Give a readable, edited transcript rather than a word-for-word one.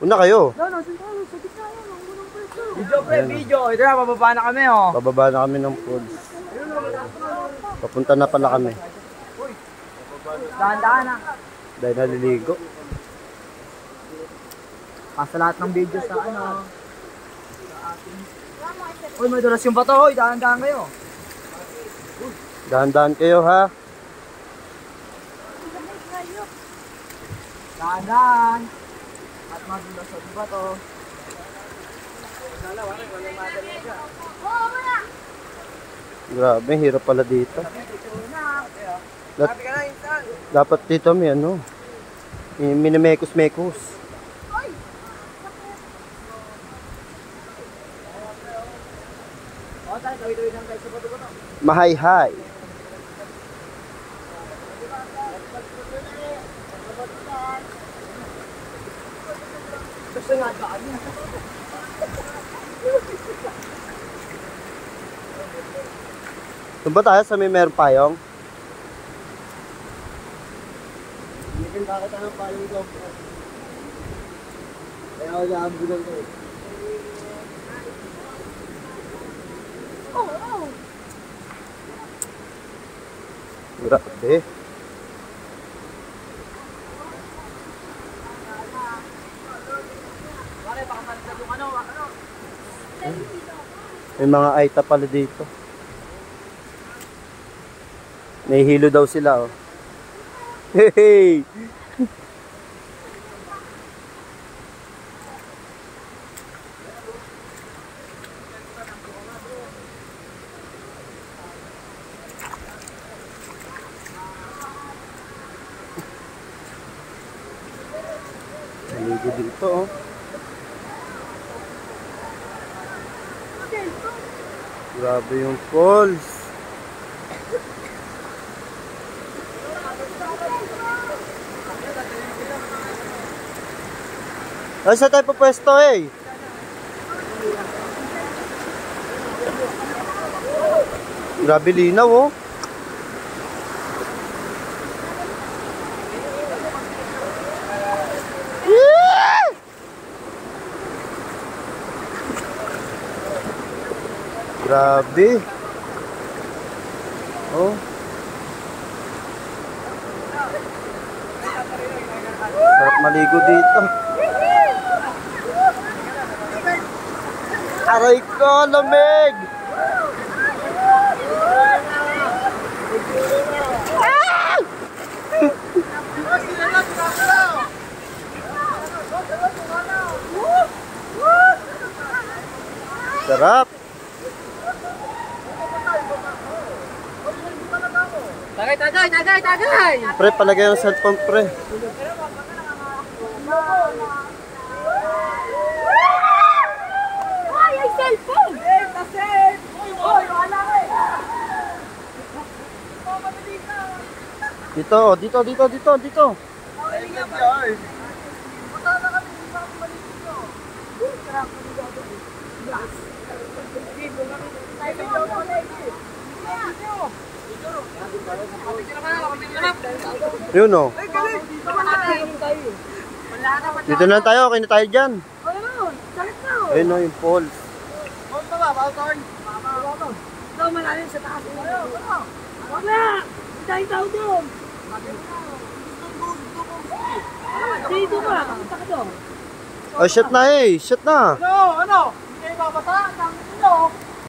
Una kayo. Video pre, video. Ito na, bababa na kami oh. Bababa na kami ng falls. Papunta na pala kami. Dahan-dahan na. Dahil naliligo. Pasa lahat ng video sa ano. Uy, may dulas yung bato. Uy, dahan-dahan kayo. Dahan-dahan kayo ha. Dahan-dahan. At madulas yung bato. Grabe, hirap pala dito. Dapat dito may ano. Minimekos-mekos. Mahay-hay. Doon ba tayo sa may meron payong? Hindi ka nakita ng payong ko. Kaya ako naabulan ko. Grabe. May mga aita pala dito. Nahihilo daw sila, oh. Hey! Naligo dito, oh. Grabe yung falls. Ay, saan tayo papwesto eh? Grabe linaw oh. Grabe. Oh. Sarap maligo dito. Aray ko, lamig! Ah! Sarap! Tagay! Pre, palagay ng cellphone, pre. Cellphone! Dito. Yun oh. Dito na tayo, okay na tayo dyan. Ayun oh, yung falls. Ito malalim sa taas. Wag na! Dahil tao doon! Dito ba? Punta ka doon. Oh, shot na eh. Shot na. Ano? Hindi kayo babasa?